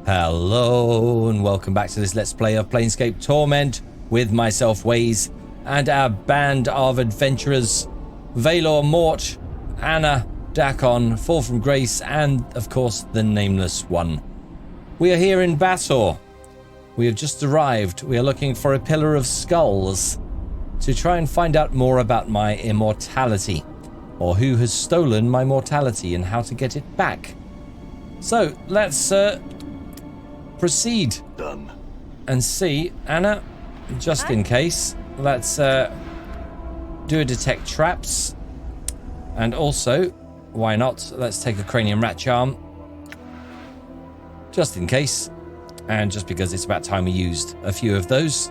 Hello and welcome back to this Let's Play of Planescape Torment with myself, Waze, and our band of adventurers, Vhailor, Morte, Annah, Dakon, Fall from Grace, and of course the Nameless One. We are here in Vhailor. We have just arrived. We are looking for a pillar of skulls to try and find out more about my immortality, or who has stolen my mortality and how to get it back. So let's proceed. Done. And see. Annah, just in case, let's do a detect traps, and also, why not, let's take a cranium rat charm just in case, and just because it's about time we used a few of those.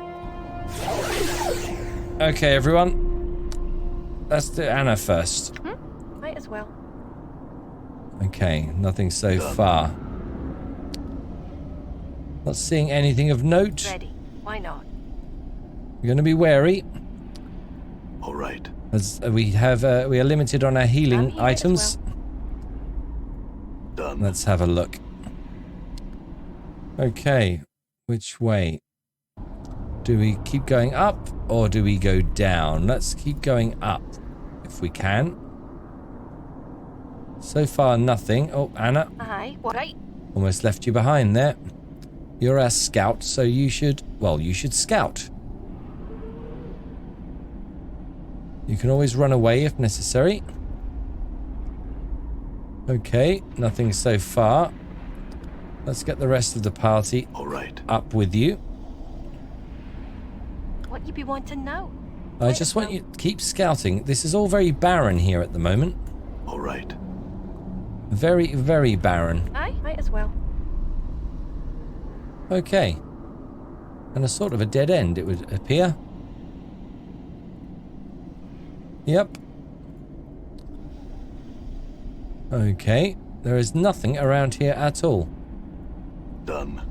Okay, everyone, let's do Annah first. Might as well. Okay, nothing so far. Not seeing anything of note. Ready. Why not? We're going to be wary, All right. as we are limited on our healing items. Done. Let's have a look. Okay, which way? Do we keep going up or do we go down? Let's keep going up if we can. So far, nothing. Oh, Annah. Aye, what right? Almost left you behind there. You're our scout, so you should, well, you should scout. You can always run away if necessary. Okay, nothing so far. Let's get the rest of the party All right. up with you. What you be wanting now? I just want you to keep scouting. This is all very barren here at the moment. All right. Very, very barren. Aye, might as well. Okay. And a sort of a dead end, it would appear. Yep. Okay. There is nothing around here at all. Done.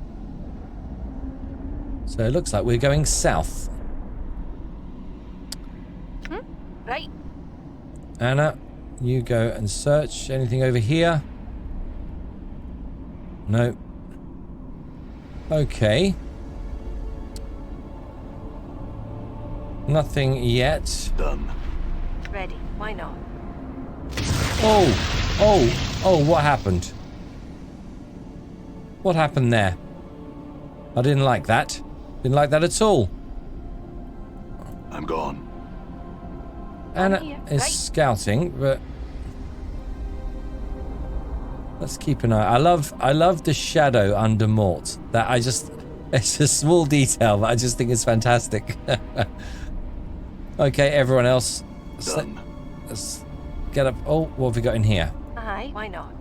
So it looks like we're going south. Right. Annah, you go and search. Anything over here? No. Okay. Nothing yet. Done. Ready. Why not? Oh, what happened? What happened there? I didn't like that. Didn't like that at all. I'm gone. Annah here, is right. scouting, but let's keep an eye. I love the shadow under Morte. That it's a small detail, but I just think it's fantastic. Okay, everyone else, Done. let's get up. Oh, what have we got in here? Aye, why not?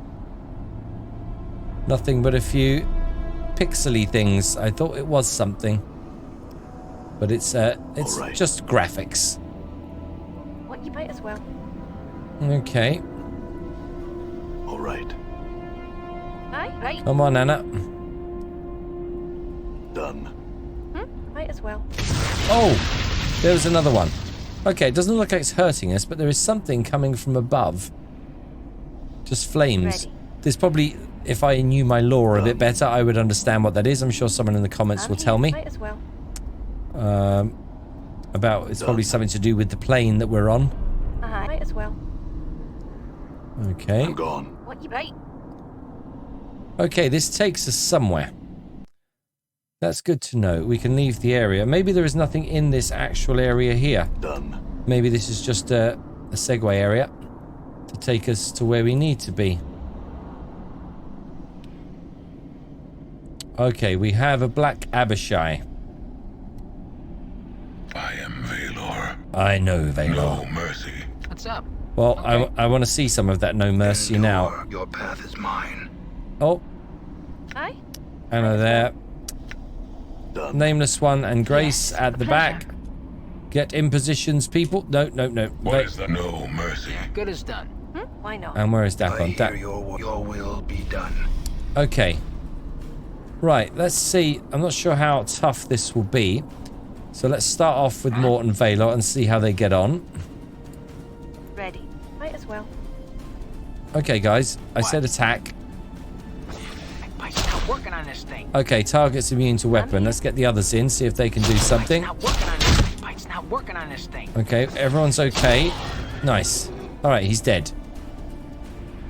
Nothing but a few pixely things. I thought it was something, but it's right. just graphics. What you might as well. Okay, All right. Aye, right. come on, Annah. Done. Might as well. Oh, there was another one. Okay, it doesn't look like it's hurting us, but there is something coming from above. Just flames. Ready. There's probably, if I knew my lore a bit better, I would understand what that is. I'm sure someone in the comments will tell me. Might as well. About, it's probably something to do with the plane that we're on. Aye, might as well. Okay. I'm gone. What you right? Okay, this takes us somewhere. That's good to know. We can leave the area. Maybe there is nothing in this actual area here. Done. Maybe this is just a segue area to take us to where we need to be. Okay, we have a black Abishai. I am Vhailor. I know, Vhailor. No mercy. What's up? Well, I want to see some of that no mercy now. Your path is mine. Oh, Aye. Annah there. Done. Nameless One and Grace at the back. Get in positions, people. No. What is that? No mercy. Good as done. Why not? And where is I Dakon? hear your will be done. Okay. Right, let's see. I'm not sure how tough this will be. So let's start off with Morte and Vhailor and see how they get on. Ready. Might as well. Okay, guys. I said attack. Myself. working on this thing. Okay, target's immune to weapon. Let's get the others in, see if they can do something. It's not working on this thing. Okay, everyone's okay. Nice. All right, he's dead.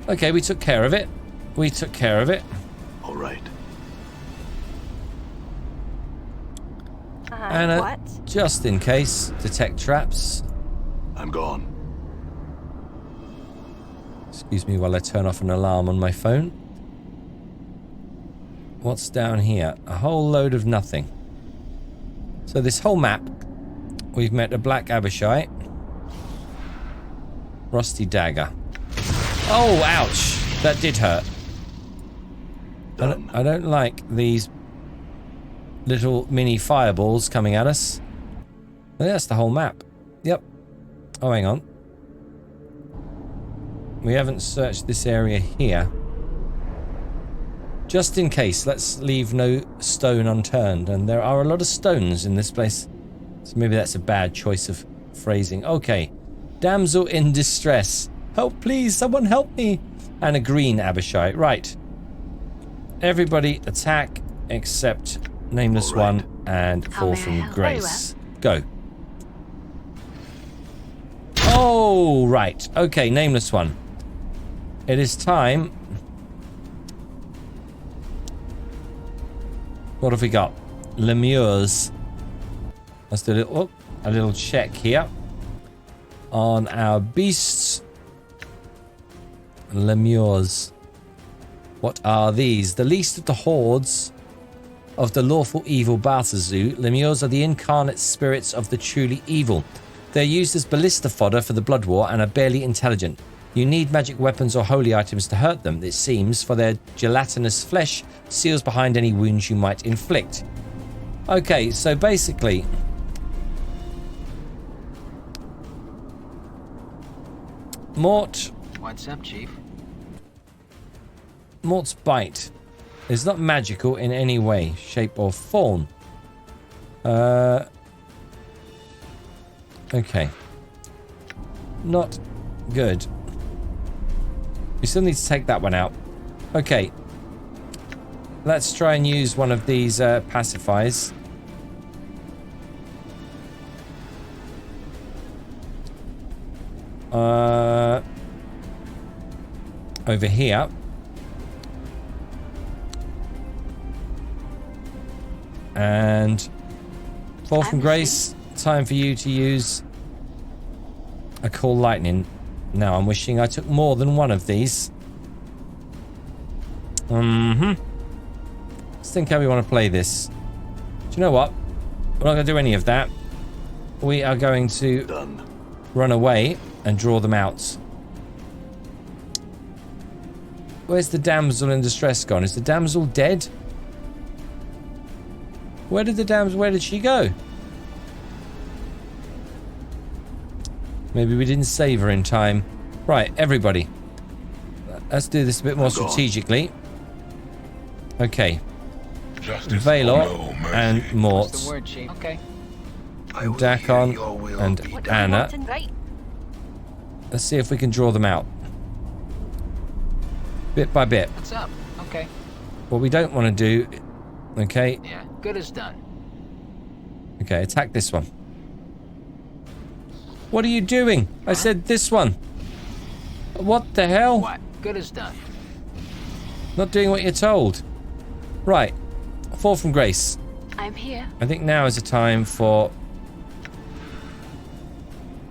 Okay, we took care of it. We took care of it. All right. Anna, What? just in case, detect traps. I'm gone. Excuse me while I turn off an alarm on my phone. What's down here? A whole load of nothing. So this whole map, we've met a black Abishai. Rusty dagger. Oh, ouch! That did hurt. Done. I don't like these little mini fireballs coming at us. I think that's the whole map. Yep. Oh, hang on. We haven't searched this area here. Just in case, let's leave no stone unturned. And there are a lot of stones in this place. So maybe that's a bad choice of phrasing. Okay. Damsel in distress. Help, please. Someone help me. And a green Abishai. Right. Everybody attack except Nameless All right. One and How Fall may I from help? Grace. Go. Oh, right. Okay, Nameless One. It is time. What have we got? Lemures. Let's do a little check here on our beasts. Lemures. What are these? The least of the hordes of the lawful evil Balthazoo, lemures are the incarnate spirits of the truly evil. They're used as ballista fodder for the blood war and are barely intelligent. You need magic weapons or holy items to hurt them, it seems, for their gelatinous flesh seals behind any wounds you might inflict. Okay, so basically, Morte. What's up, Chief? Morte's bite is not magical in any way, shape, or form. Okay. Not good. We still need to take that one out. Okay. Let's try and use one of these pacifiers. Over here. And Fall from Grace, time for you to use a Call Lightning. Now I'm wishing I took more than one of these. Let's think how we want to play this. Do you know what? We're not going to do any of that. We are going to run away and draw them out. Where's the damsel in distress gone? Is the damsel dead? Where did she go? Maybe we didn't save her in time. Right, everybody. Let's do this a bit more strategically. Okay. Vhailor and Morte. What's the word, Chief? Okay. Dakon and Annah. Right. Let's see if we can draw them out. Bit by bit. What's up? Okay. What we don't want to do... Okay. Yeah, good as done. Okay, attack this one. What are you doing? I said this one. What the hell? What? Good as done. Not doing what you're told. Right. Fall from Grace. I'm here. I think now is the time for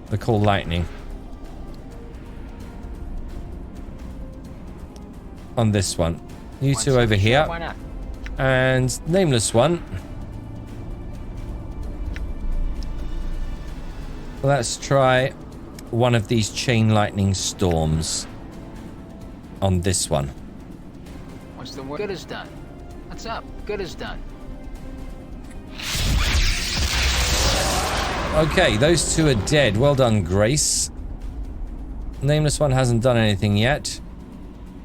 the Call Lightning. On this one. You two over here. Why not? And Nameless One. Let's try one of these Chain Lightning Storms on this one. What's the word? Good as done. What's up? Good as done. Okay, those two are dead. Well done, Grace. Nameless One hasn't done anything yet.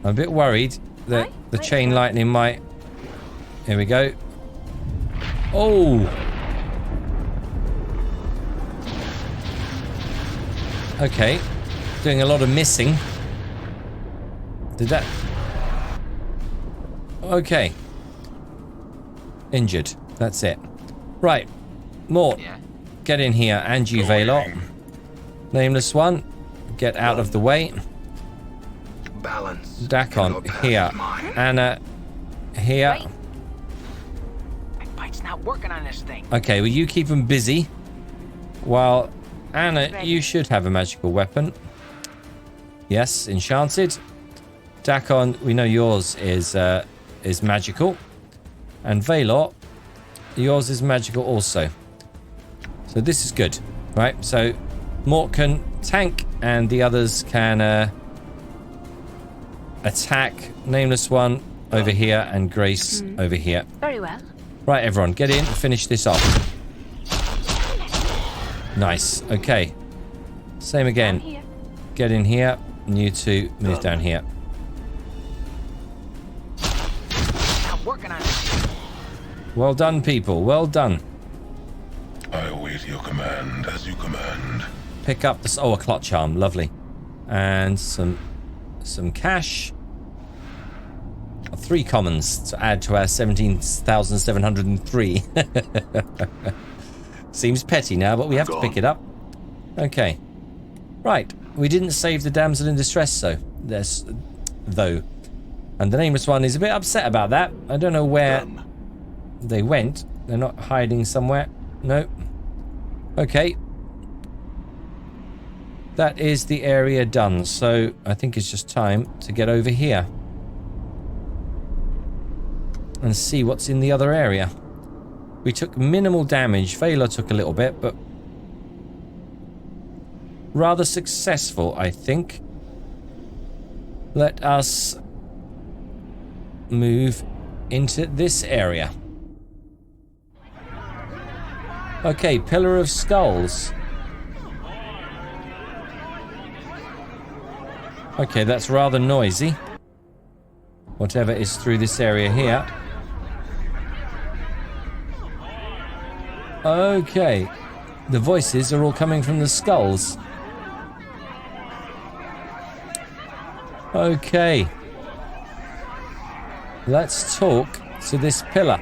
I'm a bit worried that the Chain Lightning might... Here we go. Oh! Okay. Doing a lot of missing. Did that... Okay. Injured. That's it. Right. Mort, Yeah. get in here. And you, Vhailor. Nameless one, get out of the way. Balance. Dakon, Your path here. is mine. Anna, here. Right. My bite's not working on this thing. Okay, well, you keep them busy. While Anna, Ready. you should have a magical weapon. Yes, enchanted. Dakon, we know yours is magical. And Vhailor, yours is magical also. So this is good, right? So Mort can tank and the others can attack. Nameless one over here and Grace over here. Very well. Right, everyone, get in, finish this off. Nice, okay. Same Down again. here. Get in here, and you two move down here. Not working on this. Well done, people, well done. I await your command as you command. Pick up this, oh, a clutch arm, lovely. And some cash. 3 commons to add to our 17,703. Seems petty now, but we have to pick it up. Okay. Right. We didn't save the damsel in distress, though. And the nameless one is a bit upset about that. I don't know where they went. They're not hiding somewhere. No. Okay. That is the area done. So I think it's just time to get over here and see what's in the other area. We took minimal damage. Vhailor took a little bit, but rather successful, I think. Let us move into this area. Okay, Pillar of Skulls. Okay, that's rather noisy. Whatever is through this area here. Okay. The voices are all coming from the skulls. Okay. Let's talk to this pillar.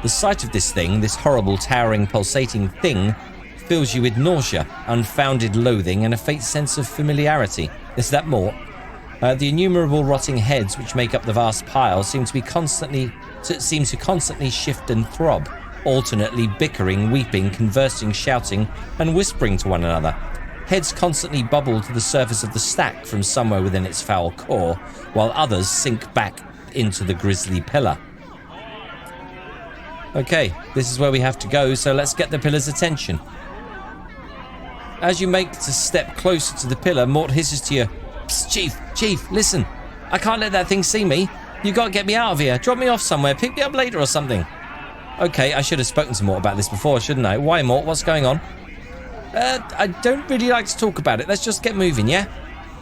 The sight of this thing, this horrible, towering, pulsating thing, fills you with nausea, unfounded loathing, and a faint sense of familiarity. Is that more? The innumerable rotting heads which make up the vast pile seem to constantly shift and throb, alternately bickering, weeping, conversing, shouting, and whispering to one another. Heads constantly bubble to the surface of the stack from somewhere within its foul core, while others sink back into the grisly pillar. Okay, this is where we have to go, so let's get the pillar's attention. As you make to step closer to the pillar, Mort hisses to you, "Psst, Chief, listen. I can't let that thing see me. You gotta get me out of here. Drop me off somewhere. Pick me up later or something." Okay, I should have spoken to Mort about this before, shouldn't I? Why, Mort? What's going on? I don't really like to talk about it. Let's just get moving, yeah?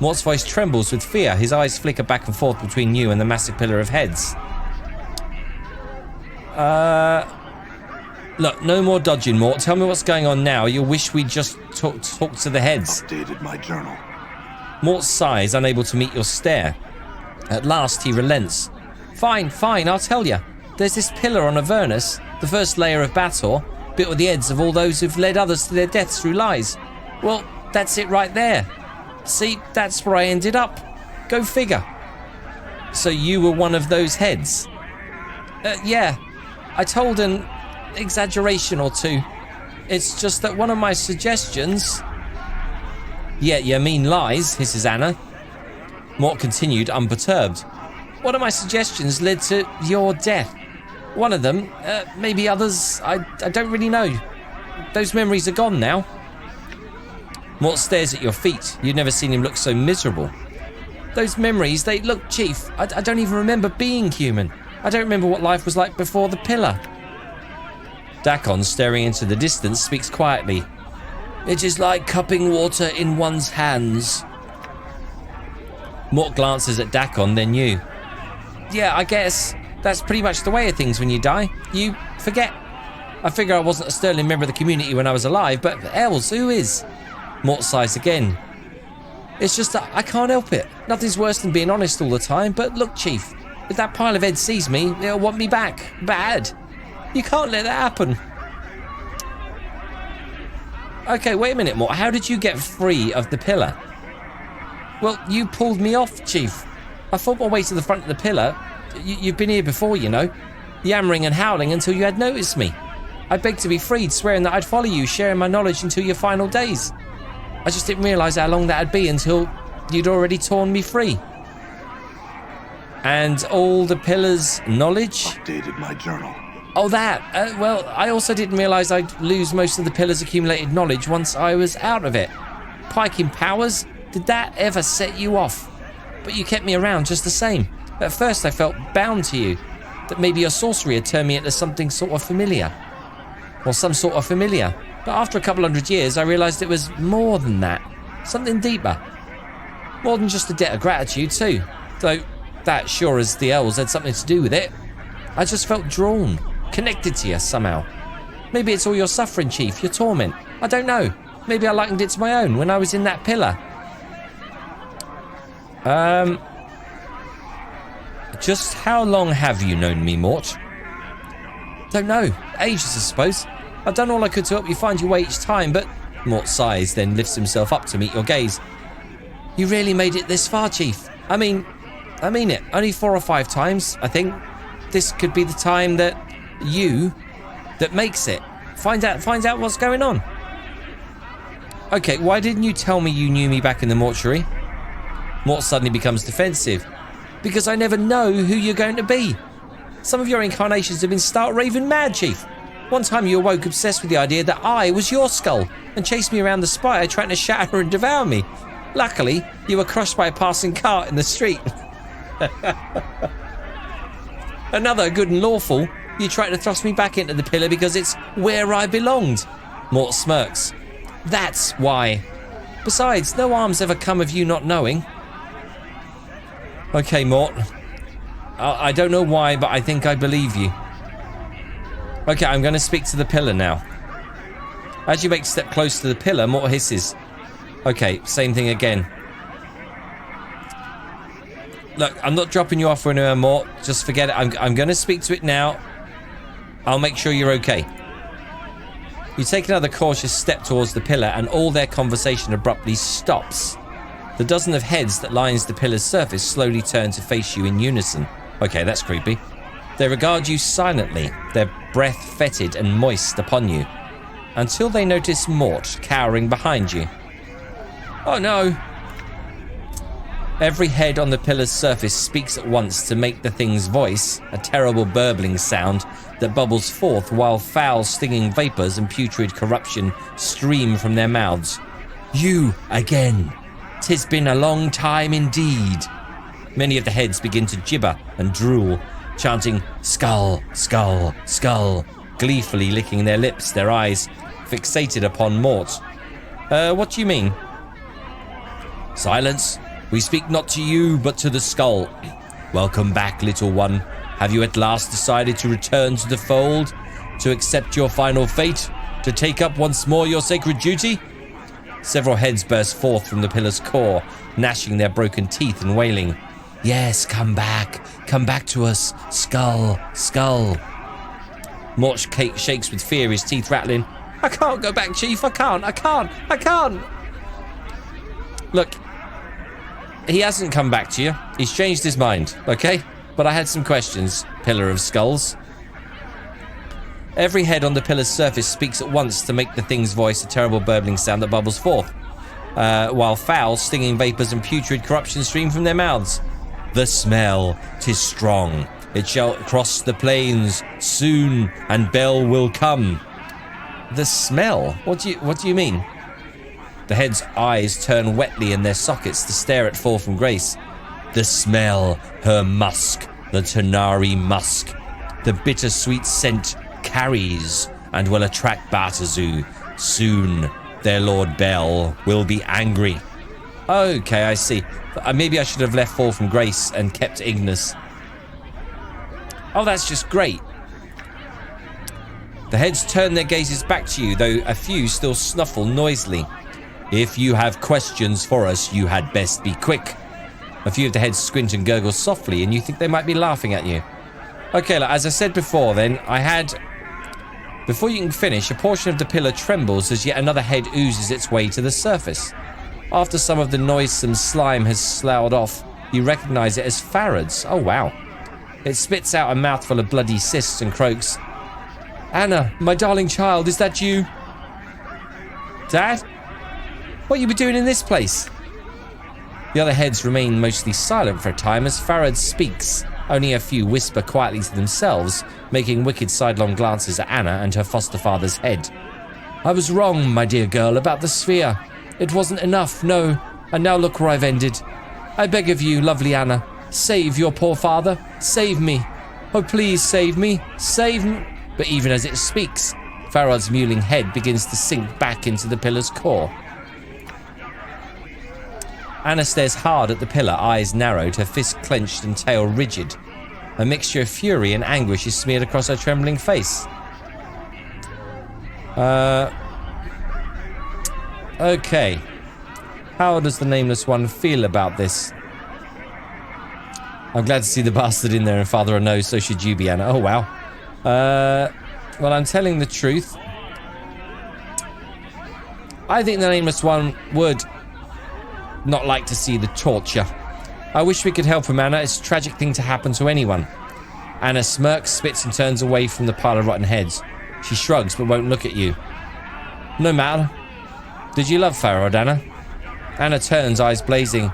Mort's voice trembles with fear. His eyes flicker back and forth between you and the massive pillar of heads. Look, no more dodging, Mort. Tell me what's going on now. You'll wish we'd just talk to the heads. Updated my journal. Mort sighs, unable to meet your stare. At last, he relents. Fine, I'll tell you. There's this pillar on Avernus, the first layer of Vhailor, built with the heads of all those who've led others to their deaths through lies. Well, that's it right there. See, that's where I ended up. Go figure. So you were one of those heads? Yeah. I told an exaggeration or two. It's just that one of my suggestions... Yeah, you mean lies, hisses Anna. Mort continued, unperturbed. One of my suggestions led to your death. One of them, maybe others, I don't really know. Those memories are gone now. Mort stares at your feet. You'd never seen him look so miserable. Those memories, look, Chief, I don't even remember being human. I don't remember what life was like before the pillar. Dakon, staring into the distance, speaks quietly. It is like cupping water in one's hands. Mort glances at Dakon, then you. Yeah, I guess that's pretty much the way of things when you die. You forget. I figure I wasn't a sterling member of the community when I was alive, but else, who is? Mort sighs again. It's just that I can't help it. Nothing's worse than being honest all the time, but look, Chief, If that pile of heads sees me, it'll want me back. Bad. You can't let that happen. Okay, wait a minute, Morte. How did you get free of the pillar? Well, you pulled me off, Chief. I fought my way to the front of the pillar. You've been here before, you know. Yammering and howling until you had noticed me. I begged to be freed, swearing that I'd follow you, sharing my knowledge until your final days. I just didn't realise how long that'd be until you'd already torn me free. And all the pillar's knowledge? Updated my journal. Oh, that. Well, I also didn't realise I'd lose most of the pillar's accumulated knowledge once I was out of it. Piking powers? Did that ever set you off? But you kept me around just the same. At first I felt bound to you. That maybe your sorcery had turned me into something sort of familiar. Or some sort of familiar. But after a couple 100 years, I realised it was more than that. Something deeper. More than just a debt of gratitude too. Though that, sure as the elves had something to do with it. I just felt drawn. Connected to you somehow. Maybe it's all your suffering, Chief, your torment. I don't know. Maybe I likened it to my own when I was in that pillar. Just how long have you known me, Morte? Don't know. Ages, I suppose. I've done all I could to help you find your way each time, but... Morte sighs, then lifts himself up to meet your gaze. You really made it this far, Chief. I mean it. Only 4 or 5 times, I think. This could be the time that makes it. Find out what's going on. Okay, why didn't you tell me you knew me back in the mortuary? Morte suddenly becomes defensive. Because I never know who you're going to be. Some of your incarnations have been stark raving mad, Chief. One time you awoke obsessed with the idea that I was your skull and chased me around the spire trying to shatter and devour me. Luckily, you were crushed by a passing cart in the street. Another good and lawful, you tried to thrust me back into the pillar because it's where I belonged. Morte smirks. That's why. Besides, no harm's ever come of you not knowing. Okay, Morte. I don't know why, but I think I believe you. Okay, I'm going to speak to the pillar now. As you make a step closer to the pillar, Morte hisses. Okay, same thing again. Look, I'm not dropping you off anywhere, Morte. Just forget it. I'm going to speak to it now. I'll make sure you're okay. You take another cautious step towards the pillar and all their conversation abruptly stops. The dozen of heads that lines the pillar's surface slowly turn to face you in unison. Okay, that's creepy. They regard you silently, their breath fetid and moist upon you, until they notice Morte cowering behind you. Oh no! Every head on the pillar's surface speaks at once to make the thing's voice, a terrible burbling sound that bubbles forth while foul stinging vapours and putrid corruption stream from their mouths. You again! 'Tis been a long time indeed. Many of the heads begin to gibber and drool, chanting skull, skull, skull, gleefully licking their lips, their eyes fixated upon Morte. What do you mean? Silence. We speak not to you, but to the skull. Welcome back, little one. Have you at last decided to return to the fold? To accept your final fate? To take up once more your sacred duty? Several heads burst forth from the pillar's core, gnashing their broken teeth and wailing. Yes, come back to us, skull, skull. Morte shakes with fear, his teeth rattling. I can't go back, Chief, I can't. Look, he hasn't come back to you. He's changed his mind, okay? But I had some questions, Pillar of Skulls. Every head on the pillar's surface speaks at once to make the thing's voice a terrible burbling sound that bubbles forth, while foul, stinging vapours and putrid corruption stream from their mouths. The smell, 'tis strong. It shall cross the plains soon, and Bel will come. The smell? What do you mean? The head's eyes turn wetly in their sockets to stare at Fall from Grace. The smell, her musk, the Tanari musk. The bittersweet scent carries and will attract Bartazu. Soon, their Lord Bel will be angry. Okay, I see. Maybe I should have left Fall from Grace and kept Ignis. Oh, that's just great. The heads turn their gazes back to you, though a few still snuffle noisily. If you have questions for us, you had best be quick. A few of the heads squint and gurgle softly, and you think they might be laughing at you. Okay, look, as I said before then, before you can finish, a portion of the pillar trembles as yet another head oozes its way to the surface. After some of the noisome slime has sloughed off, you recognize it as Farad's. Oh, wow. It spits out a mouthful of bloody cysts and croaks. Annah, my darling child, is that you? Dad? What you been doing in this place? The other heads remain mostly silent for a time as Farad speaks. Only a few whisper quietly to themselves, making wicked sidelong glances at Annah and her foster father's head. I was wrong, my dear girl, about the sphere. It wasn't enough, no, and now look where I've ended. I beg of you, lovely Annah, save your poor father. Save me. Oh, please save me. Save me. But even as it speaks, Farad's mewling head begins to sink back into the pillar's core. Annah stares hard at the pillar, eyes narrowed, her fist clenched and tail rigid. A mixture of fury and anguish is smeared across her trembling face. Okay. How does the Nameless One feel about this? I'm glad to see the bastard in there, and Father knows, so should you be, Annah. Oh, wow. Well, I'm telling the truth. I think the Nameless One would not like to see the torture. I wish we could help him, Annah. It's a tragic thing to happen to anyone. Annah smirks, spits, and turns away from the pile of rotten heads. She shrugs, but won't look at you. No matter. Did you love Farad, Annah? Annah turns, eyes blazing.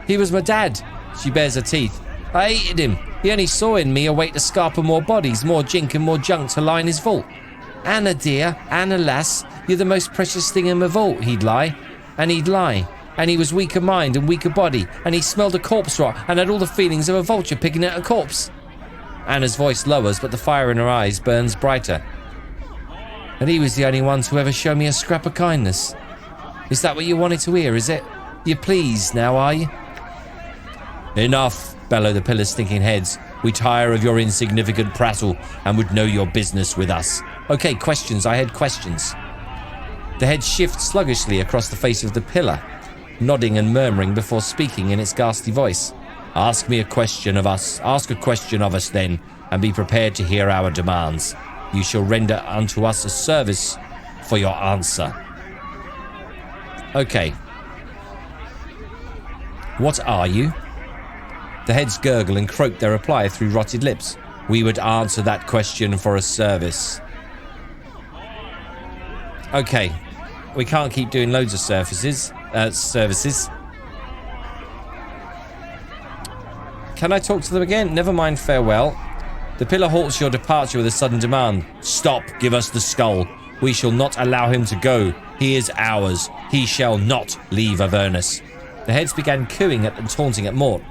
He was my dad. She bares her teeth. I hated him. He only saw in me a way to scarper more bodies, more jink and more junk to line his vault. Annah, dear, Annah, lass, you're the most precious thing in my vault, he'd lie. And he'd lie. And he was weak of mind and weak of body, and he smelled a corpse rot and had all the feelings of a vulture picking at a corpse. Annah's voice lowers, but the fire in her eyes burns brighter. And he was the only one to ever show me a scrap of kindness. Is that what you wanted to hear, is it? You're pleased now, are you? Enough, bellow the pillar's stinking heads. We tire of your insignificant prattle and would know your business with us. Okay, questions. I had questions. The head shifts sluggishly across the face of the pillar, nodding and murmuring before speaking in its ghastly voice. Ask me a question of us. Ask a question of us then, and be prepared to hear our demands. You shall render unto us a service for your answer. Okay. What are you? The heads gurgle and croak their reply through rotted lips. We would answer that question for a service. Okay. We can't keep doing loads of services. Can I talk to them again? Never mind, farewell. The pillar halts your departure with a sudden demand. Stop, give us the skull. We shall not allow him to go. He is ours. He shall not leave Avernus. The heads began cooing at and taunting at Morte.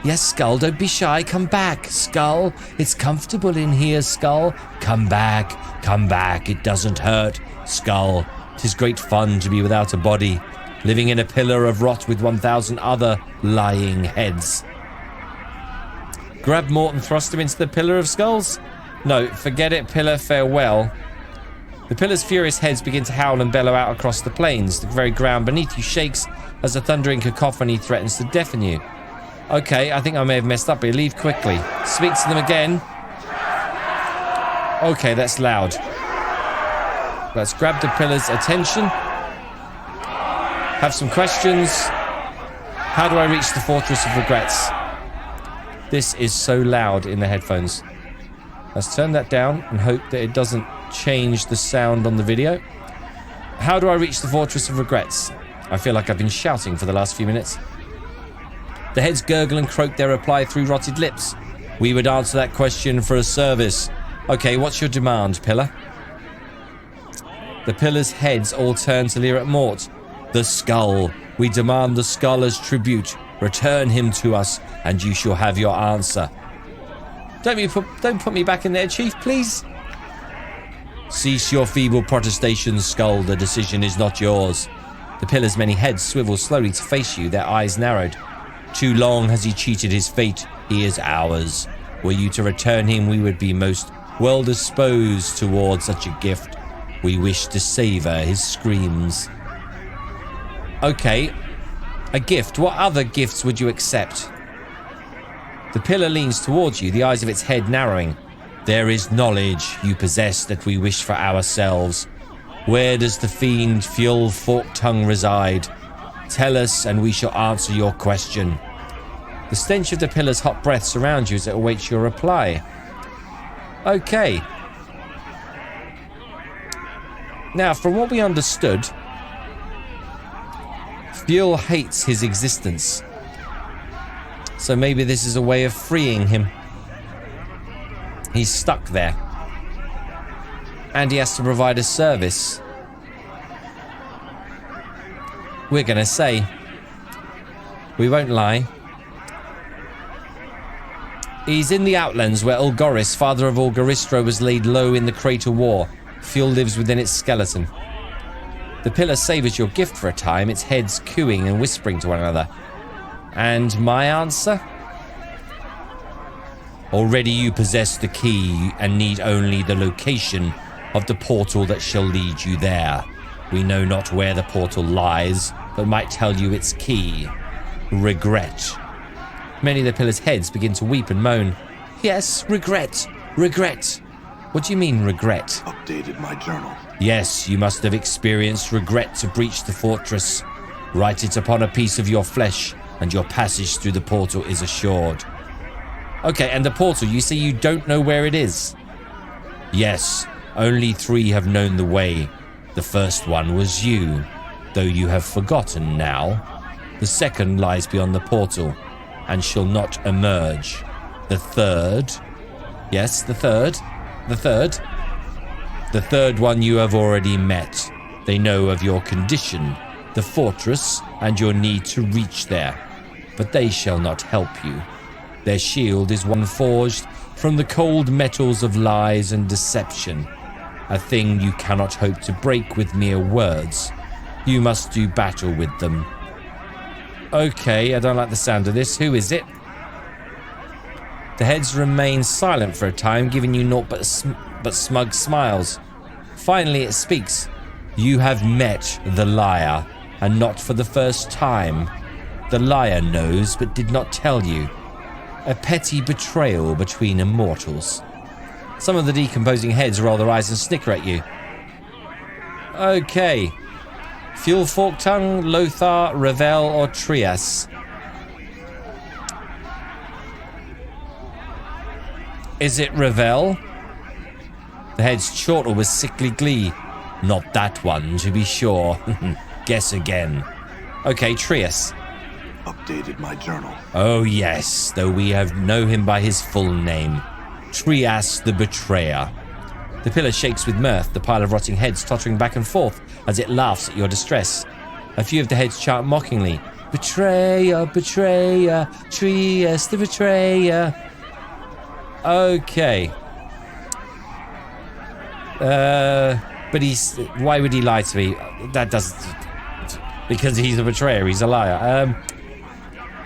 Yes, Skull, don't be shy. Come back, Skull. It's comfortable in here, Skull. Come back. Come back. It doesn't hurt, Skull. 'Tis great fun to be without a body, living in a pillar of rot with 1,000 other lying heads. Grab Morte and thrust him into the pillar of skulls? No, forget it, pillar, farewell. The pillar's furious heads begin to howl and bellow out across the plains. The very ground beneath you shakes as a thundering cacophony threatens to deafen you. Okay, I think I may have messed up here. Leave quickly. Speak to them again. Okay, that's loud. Let's grab the pillar's attention. Have some questions. How do I reach the Fortress of Regrets? This is so loud in the headphones. Let's turn that down and hope that it doesn't change the sound on the video. How do I reach the Fortress of Regrets? I feel like I've been shouting for the last few minutes. The heads gurgle and croak their reply through rotted lips. We would answer that question for a service. Okay, what's your demand, pillar? The pillar's heads all turn to leer at Morte. The skull. We demand the skull as tribute. Return him to us, and you shall have your answer. Don't put me back in there, Chief, please. Cease your feeble protestations, Skull. The decision is not yours. The pillar's many heads swivel slowly to face you, their eyes narrowed. Too long has he cheated his fate. He is ours. Were you to return him, we would be most well disposed towards such a gift. We wish to savor his screams. Okay. A gift. What other gifts would you accept? The pillar leans towards you, the eyes of its head narrowing. There is knowledge you possess that we wish for ourselves. Where does the fiend Vhailor Forktongue reside? Tell us and we shall answer your question. The stench of the pillar's hot breath surrounds you as it awaits your reply. Okay. Now, from what we understood, Vhailor hates his existence. So maybe this is a way of freeing him. He's stuck there. And he has to provide a service. We're going to say. We won't lie. He's in the Outlands where Ulgoris, father of Ulgaristro, was laid low in the Crater War. Vhailor lives within its skeleton. The pillar savours your gift for a time, its heads cooing and whispering to one another. And my answer? Already you possess the key and need only the location of the portal that shall lead you there. We know not where the portal lies, but might tell you its key. Regret. Many of the pillar's heads begin to weep and moan. Yes, regret. Regret. What do you mean, regret? Updated my journal. Yes, you must have experienced regret to breach the fortress. Write it upon a piece of your flesh, and your passage through the portal is assured. Okay, and the portal, you say you don't know where it is? Yes, only 3 have known the way. The first one was you, though you have forgotten now. The second lies beyond the portal, and shall not emerge. The third... Yes, the third. The third. The third one you have already met. They know of your condition, the fortress, and your need to reach there. But they shall not help you. Their shield is one forged from the cold metals of lies and deception. A thing you cannot hope to break with mere words. You must do battle with them. Okay, I don't like the sound of this. Who is it? The heads remain silent for a time, giving you naught but smug smiles. Finally it speaks. You have met the liar, and not for the first time. The liar knows, but did not tell you. A petty betrayal between immortals. Some of the decomposing heads roll their eyes and snicker at you. Okay. Vhailor Forktongue, Lothar, Ravel, or Trias? Is it Ravel? The heads chortle with sickly glee. Not that one, to be sure. Guess again. Okay, Trias. Updated my journal. Oh yes, though we know him by his full name. Trias the Betrayer. The pillar shakes with mirth, the pile of rotting heads tottering back and forth as it laughs at your distress. A few of the heads chant mockingly. Betrayer, betrayer, Trias the Betrayer. Okay. But why would he lie to me? That doesn't... Because he's a betrayer, he's a liar.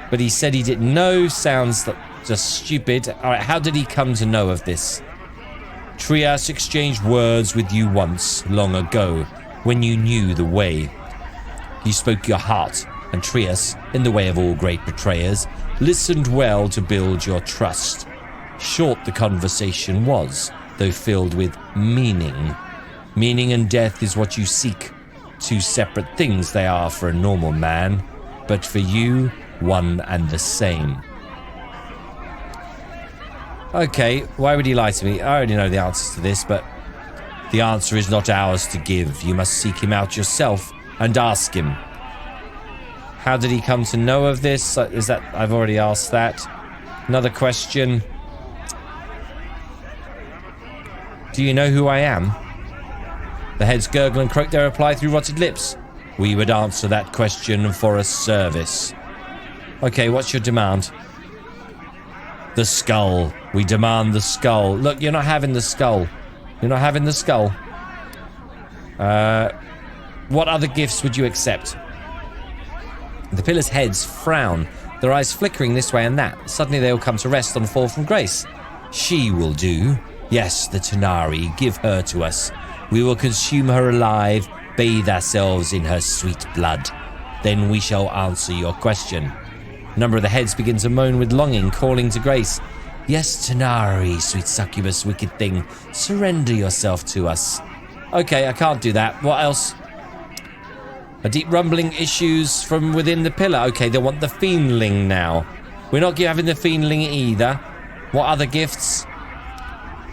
But he said he didn't know, sounds just stupid. Alright, how did he come to know of this? Trias exchanged words with you once, long ago, when you knew the way. You spoke your heart, and Trias, in the way of all great betrayers, listened well to build your trust. Short the conversation was, though filled with meaning. Meaning and death is what you seek. 2 separate things they are for a normal man, but for you, one and the same. Okay, why would he lie to me? I already know the answers to this, but the answer is not ours to give. You must seek him out yourself and ask him. How did he come to know of this? Is that... I've already asked that. Another question. Do you know who I am? The heads gurgle and croak their reply through rotted lips. We would answer that question for a service. Okay, what's your demand? The skull. We demand the skull. Look, you're not having the skull. You're not having the skull. What other gifts would you accept? The pillar's heads frown, their eyes flickering this way and that. Suddenly they all come to rest on Fall from Grace. She will do. Yes, the Tanari. Give her to us. We will consume her alive, bathe ourselves in her sweet blood. then we shall answer your question. A number of the heads begin to moan with longing, calling to Grace. Yes, Tanari, sweet succubus, wicked thing, surrender yourself to us. Okay, I can't do that. What else? A deep rumbling issues from within the pillar. Okay, they want the fiendling now. We're not having the fiendling either. What other gifts?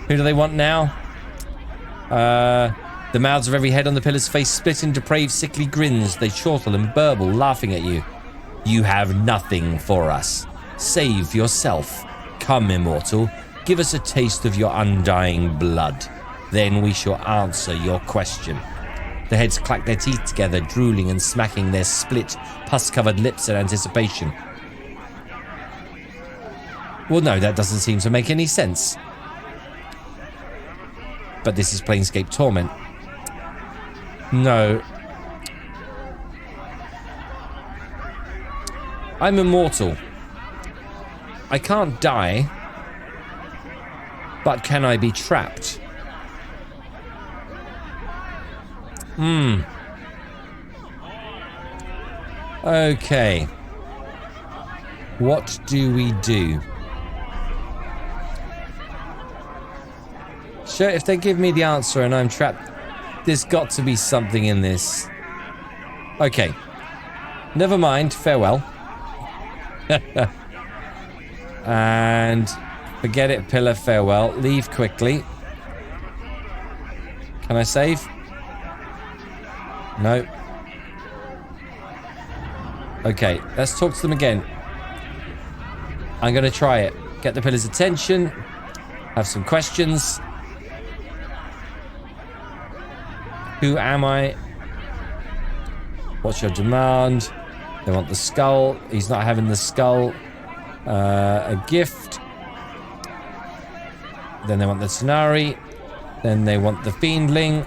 Who do they want now? The mouths of every head on the pillar's face split in depraved, sickly grins. They chortle and burble, laughing at you. You have nothing for us. Save yourself. Come, immortal. Give us a taste of your undying blood. Then we shall answer your question. The heads clack their teeth together, drooling and smacking their split, pus-covered lips in anticipation. Well, no, that doesn't seem to make any sense. But this is Planescape Torment. No. I'm immortal. I can't die. But can I be trapped? Okay. What do we do? Sure, if they give me the answer and I'm trapped, there's got to be something in this. Okay. Never mind. Farewell. And forget it, pillar. Farewell. Leave quickly. Can I save? No. Okay, let's talk to them again. I'm going to try it. Get the pillar's attention. Have some questions. Who am I? What's your demand? They want the skull. He's not having the skull. A gift. Then they want the Tanari. Then they want the Fiendling.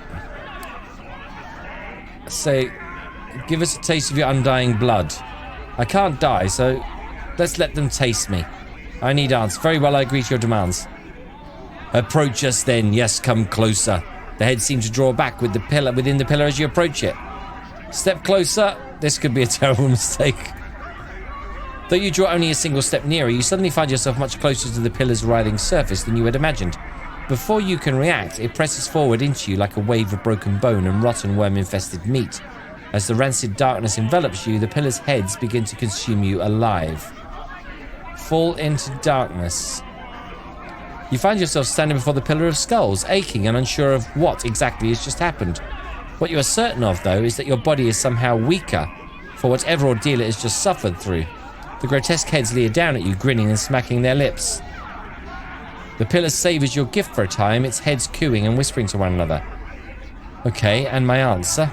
Say, give us a taste of your undying blood. I can't die, so let's let them taste me. I need answers. Very well, I agree to your demands. Approach us then. Yes, come closer. The heads seem to draw back with the pillar within the pillar as you approach it. Step closer. This could be a terrible mistake. Though you draw only a single step nearer, you suddenly find yourself much closer to the pillar's writhing surface than you had imagined. Before you can react, it presses forward into you like a wave of broken bone and rotten worm-infested meat. As the rancid darkness envelops you, the pillar's heads begin to consume you alive. Fall into darkness. You find yourself standing before the pillar of skulls, aching and unsure of what exactly has just happened. What you are certain of, though, is that your body is somehow weaker for whatever ordeal it has just suffered through. The grotesque heads leer down at you, grinning and smacking their lips. The pillar savours your gift for a time, its heads cooing and whispering to one another. Okay, and my answer?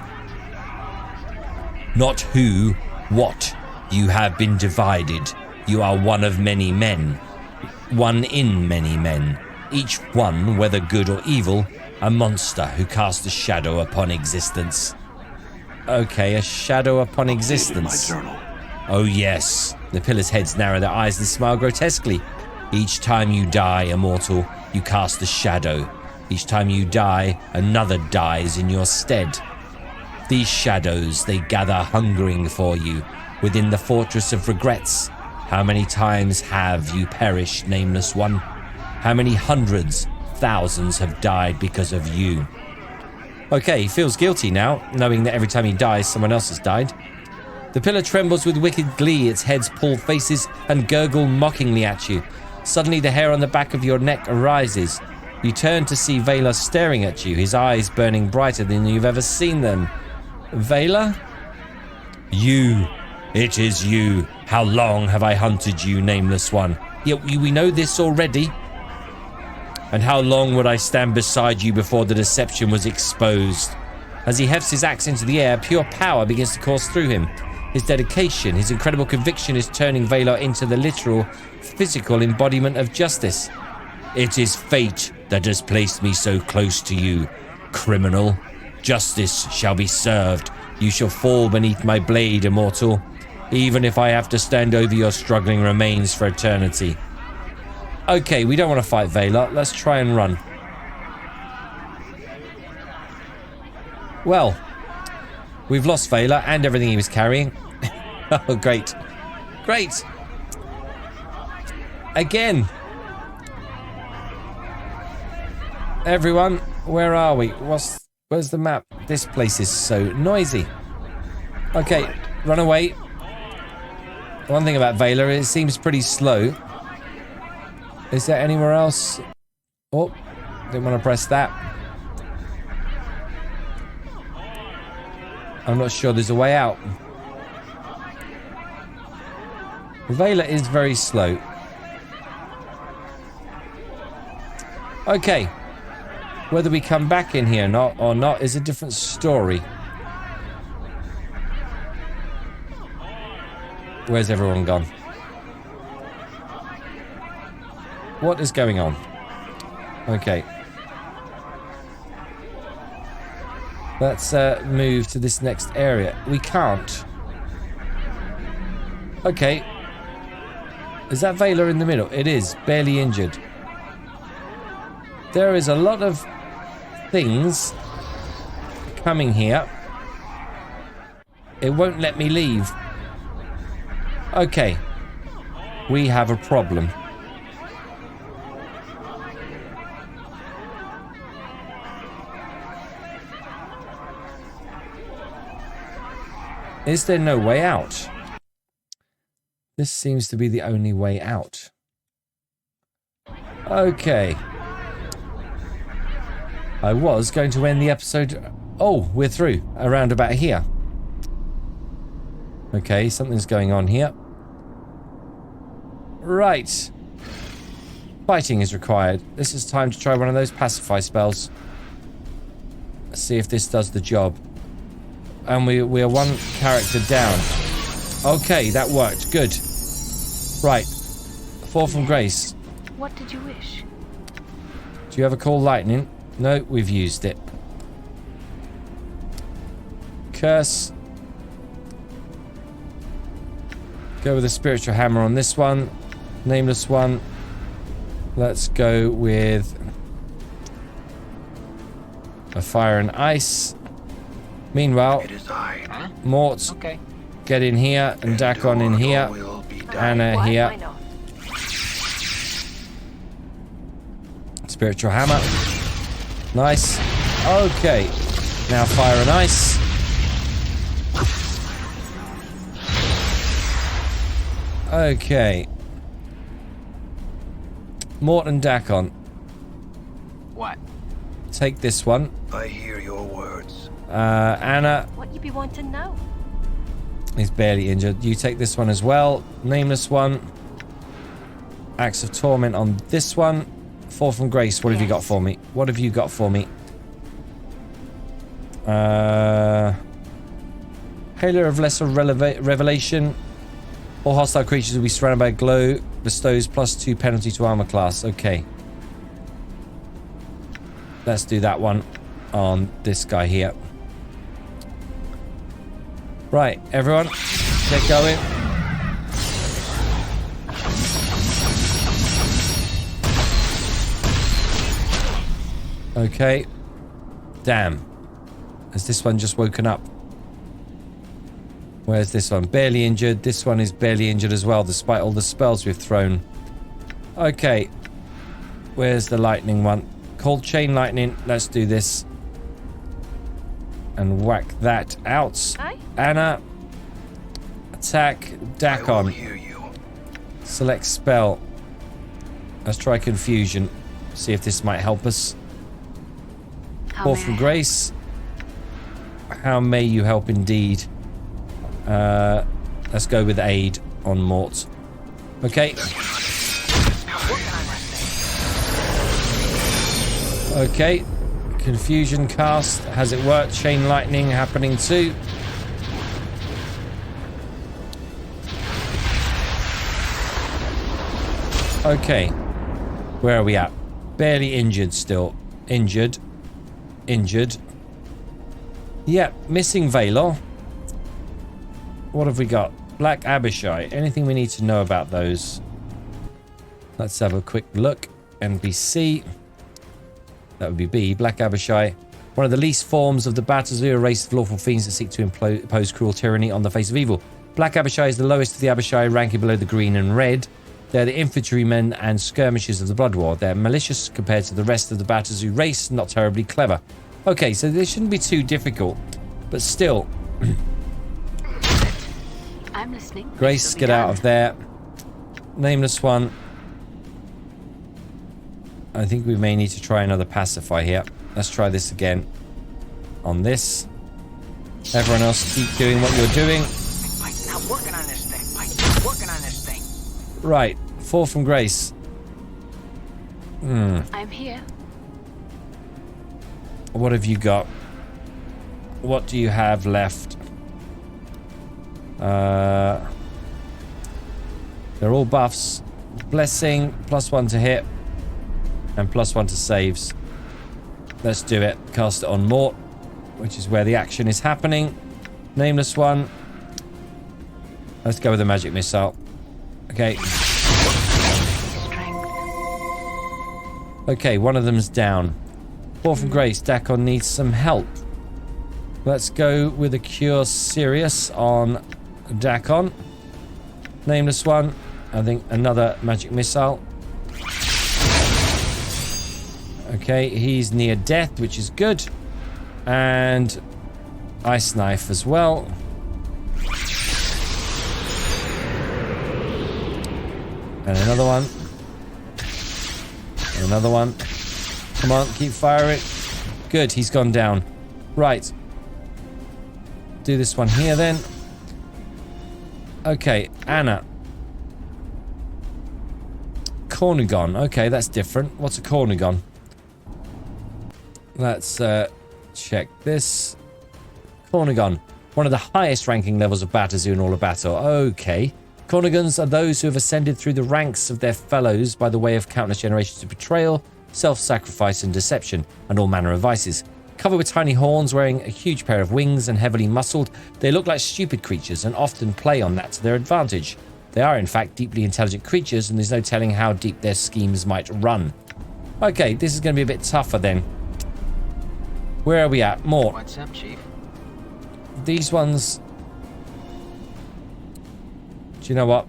Not who, what. You have been divided. You are one of many men. One in many men. Each one, whether good or evil, a monster who casts a shadow upon existence. Okay, a shadow upon existence. My journal. Oh yes. The pillar's heads narrow their eyes and smile grotesquely. Each time you die, immortal, you cast a shadow. Each time you die, another dies in your stead. These shadows, they gather hungering for you within the fortress of regrets. How many times have you perished, nameless one? How many hundreds, thousands have died because of you? Okay, he feels guilty now, knowing that every time he dies, someone else has died. The pillar trembles with wicked glee, its heads pull faces and gurgle mockingly at you. Suddenly the hair on the back of your neck arises. You turn to see Vhailor staring at you, his eyes burning brighter than you've ever seen them. Vhailor? You. It is you. How long have I hunted you, nameless one? Yet we know this already. And how long would I stand beside you before the deception was exposed? As he hefts his axe into the air, pure power begins to course through him. His dedication, his incredible conviction is turning Vhailor into the literal, physical embodiment of justice. It is fate that has placed me so close to you, criminal. Justice shall be served. You shall fall beneath my blade, immortal, even if I have to stand over your struggling remains for eternity. Okay, we don't want to fight Vhailor. Let's try and run. Well, we've lost Vhailor and everything he was carrying. Oh, great. Great. Again. Everyone, where are we? Where's the map? This place is so noisy. Okay, Right. run away. One thing about Vhailor, it seems pretty slow. Is there anywhere else? Oh, didn't want to press that. I'm not sure there's a way out. Vhailor is very slow. Okay. Whether we come back in here or not is a different story. Where's everyone gone? What is going on? Okay. Let's move to this next area. We can't. Okay. Is that Vhailor in the middle? It is. Barely injured. There is a lot of things coming here. It won't let me leave. Okay. We have a problem. Is there no way out? This seems to be the only way out. Okay. I was going to end the episode... Oh, we're through. Around about here. Okay, something's going on here. Right. Fighting is required. This is time to try one of those pacify spells. Let's see if this does the job. And we are one character down. Okay, that worked. Good. Right. Fall from grace. What did you wish? Do you ever call lightning? No, we've used it. Curse. Go with a spiritual hammer on this one. Nameless one. Let's go with a fire and ice. Meanwhile, It is I. Morte, Okay. get in here, and Dakon in here. Will be done. Anna Why here. not? Spiritual hammer. Nice. Okay. Now fire and ice. Okay. Morte and Dakon. What? Take this one. I hear your words. Annah What you be wanting to know? is barely injured. You take this one as well. Nameless one. Axe of Torment on this one. Fall from grace. What have you got for me? What have you got for me? Vhailor of Lesser Revelation. All hostile creatures will be surrounded by a glow. Bestows +2 penalty to armor class. Okay. Let's do that one on this guy here. Right, everyone. Get going. Okay. Damn. Has this one just woken up? Where's this one? Barely injured. This one is barely injured as well, despite all the spells we've thrown. Okay. Where's the lightning one? Cold chain lightning. Let's do this. And whack that out. Aye? Annah. Attack. I will Dakon. hear you. Select spell. Let's try confusion. See if this might help us. Fall from grace. How may you help indeed? Let's go with aid on Morte. Okay. Okay. Confusion cast. Has it worked? Chain lightning happening too. Okay. Where are we at? Barely injured still. Injured. Injured. Yeah, missing Vhailor. What have we got? Black Abishai. Anything we need to know about those? Let's have a quick look. NPC. That would be B. Black Abishai. One of the least forms of the Batazua race of lawful fiends that seek to impose cruel tyranny on the face of evil. Black Abishai is the lowest of the Abishai, ranking below the green and red. They're the infantrymen and skirmishers of the Blood War. They're malicious compared to the rest of the Batazu race, not terribly clever. Okay, so this shouldn't be too difficult, but still. I'm listening. Grace, get out of there. Nameless one. I think we may need to try another pacify here. Let's try this again. On this. Everyone else keep doing what you're doing. Pike's not working on this thing. Pike's not working on this thing. Right. 4 from Grace. I'm here. What have you got? What do you have left? They're all buffs. Blessing, +1 to hit. And +1 to saves. Let's do it. Cast it on Morte, which is where the action is happening. Nameless one. Let's go with the magic missile. Okay. Strength. Okay, one of them's down. 4 from Grace. Dakon needs some help. Let's go with a Cure Serious on Dakon. Nameless one. I think another magic missile. Okay, he's near death, which is good. And Ice Knife as well. And another one. And another one. Come on, keep firing. Good, he's gone down. Right. Do this one here then. Okay, Annah. Cornigon. Okay, that's different. What's a Cornigon? Let's check this. Cornigon. One of the highest ranking levels of Batazu in all of battle. Okay. Cornigons are those who have ascended through the ranks of their fellows by the way of countless generations of betrayal, self-sacrifice and deception, and all manner of vices. Covered with tiny horns, wearing a huge pair of wings and heavily muscled, they look like stupid creatures and often play on that to their advantage. They are in fact deeply intelligent creatures and there's no telling how deep their schemes might run. Okay, this is going to be a bit tougher then. Where are we at? Morte. What's up, Chief? These ones... Do you know what?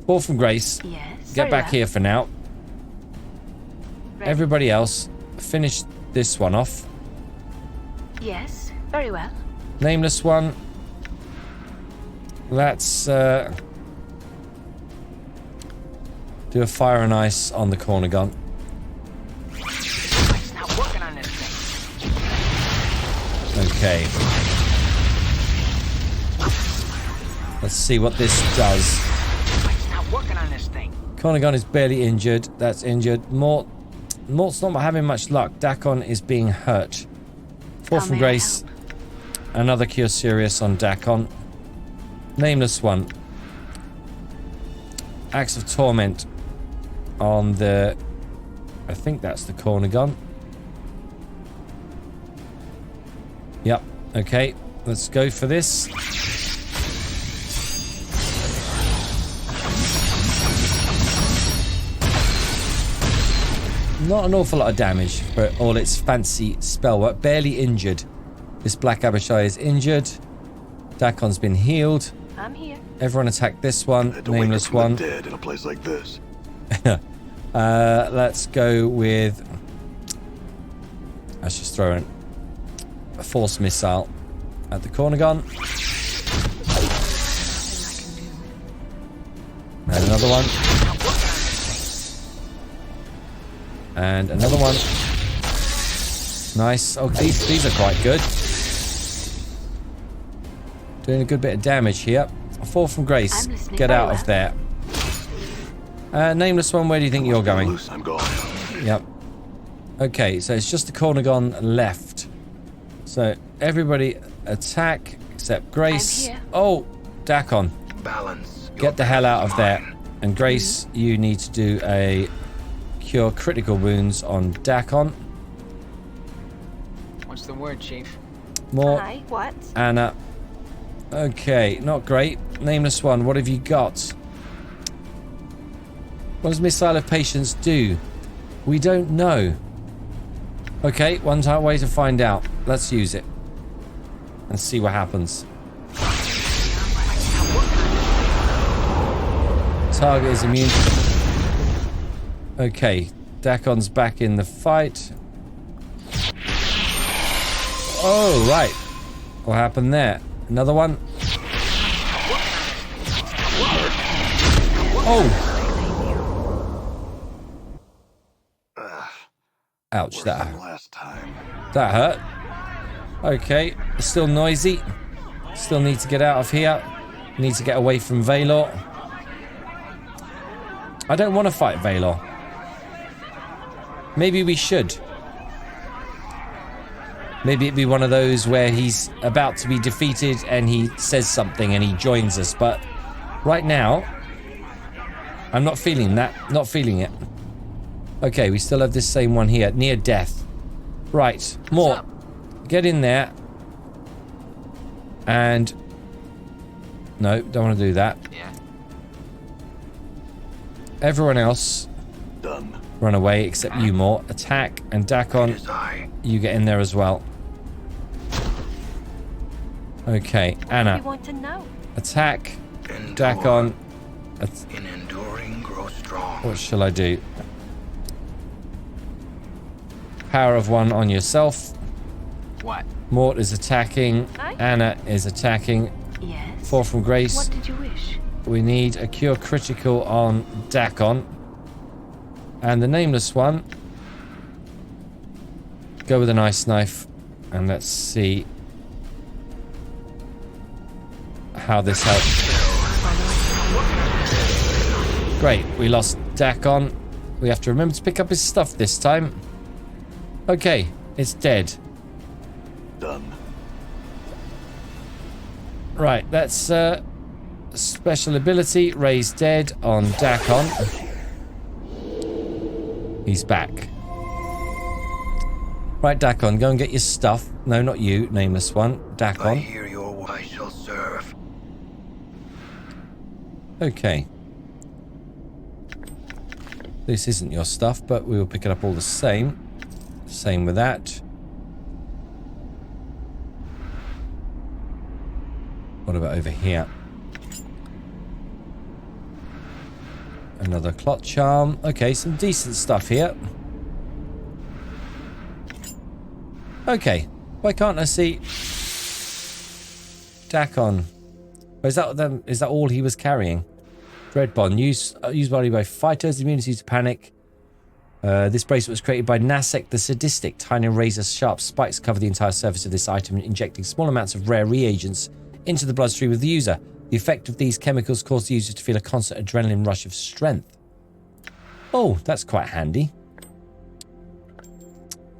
4 from Grace. Yes. Get back here for now. Ready. Everybody else, finish this one off. Yes. Very well. Nameless one. Let's do a fire and ice on the Cornigon. Pike's not working on this thing. Okay. Let's see what this does. Pike's not working on this thing. Cornigon is barely injured. That's injured. Morte's not having much luck. Dakon is being hurt. 4 How from may I Grace. help? Another Cure Serious on Dakon. Nameless one. Axe of Torment on the... I think that's the Cornigon. Yep. Okay. Let's go for this. Not an awful lot of damage for all its fancy spell work. Barely injured. This Black Abishai is injured. Dakon's been healed. I'm here. Everyone attack this one. Had to wake up Nameless from the one. dead in a place like this. Let's go with... Let's just throw a force missile at the Cornigon. And another one. And another one. Nice. Oh, these are quite good. Doing a good bit of damage here. 4 from Grace. I'm listening Get very out of there. Nameless one, where do you think you're going? Loose, I'm gone. Yep. Okay, so it's just the Cornigon left. So everybody attack except Grace. I'm here. Oh, Dakon. Balance. Get the hell out of there. And Grace, you need to do a cure critical wounds on Dakon. What's the word, Chief? More. Hi. What? Annah. Okay, not great. Nameless one, what have you got? What does Missile of Patience do? We don't know. Okay, one way to find out. Let's use it. And see what happens. Target is immune. Okay, Dakon's back in the fight. Oh, right. What happened there? Another one. Oh! Ouch, Last time. that hurt. Okay, it's still noisy. Still need to get out of here. Need to get away from Vhailor. I don't want to fight Vhailor. Maybe we should. Maybe it'd be one of those where he's about to be defeated and he says something and he joins us. But right now, I'm not feeling that. Not feeling it. Okay, we still have this same one here. Near death. Right. Morte, get in there. And... no, don't want to do that. Yeah. Everyone else... Done. run away, except you, Morte. Attack, and Dakon, you get in there as well. Okay, Annah. You want to know? Attack, Dakon. In enduring, grow strong. What shall I do? Power of one on yourself. What? Morte is attacking. Hi. Annah is attacking. Yes. 4 from Grace. What did you wish? We need a cure critical on Dakon. And the nameless one. Go with an ice knife. And let's see how this helps. Great, we lost Dakon. We have to remember to pick up his stuff this time. Okay, it's dead. Done. Right, that's special ability, raise dead on Dakon. He's back. Right, Dakon, go and get your stuff. No, not you, nameless one. I Dakon. hear your I shall serve. Okay. This isn't your stuff, but we will pick it up all the same. Same with that. What about over here? Another clot charm. Okay, some decent stuff here. Okay, why can't I see Dakon? Is that all he was carrying? Dread Bond, used by fighters, immunity to panic. This bracelet was created by Nasek the Sadistic. Tiny razor-sharp spikes cover the entire surface of this item, injecting small amounts of rare reagents into the bloodstream of the user. The effect of these chemicals cause the user to feel a constant adrenaline rush of strength. Oh, that's quite handy.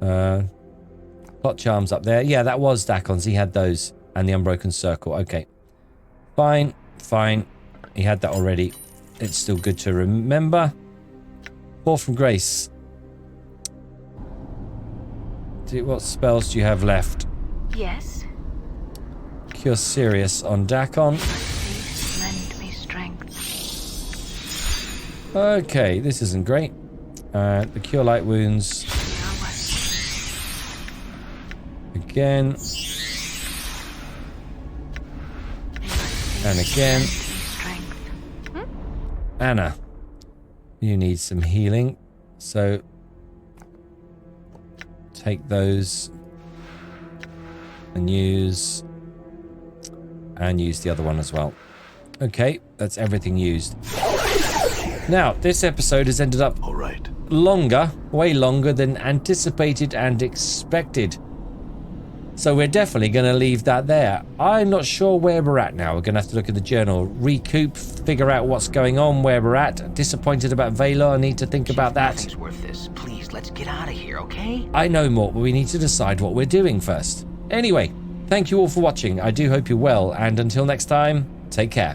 Plot charms up there. Yeah, that was Dakon's. He had those. And the Unbroken Circle. Okay. Fine. Fine. He had that already. It's still good to remember. 4 from Grace. What spells do you have left? Yes. Cure Serious on Dakon. Please lend me strength. Okay, this isn't great. The Cure Light Wounds. Again. And again. Annah, you need some healing. So take those and use the other one as well. Okay, that's everything used. Now, this episode has ended up All right. longer, way longer than anticipated and expected. So we're definitely going to leave that there. I'm not sure where we're at now. We're going to have to look at the journal, recoup, figure out what's going on, where we're at. Disappointed about Vhailor. I need to think about that. Nothing's worth this. Please, let's get out of here, okay? I know more, but we need to decide what we're doing first. Anyway, thank you all for watching. I do hope you're well, and until next time, take care.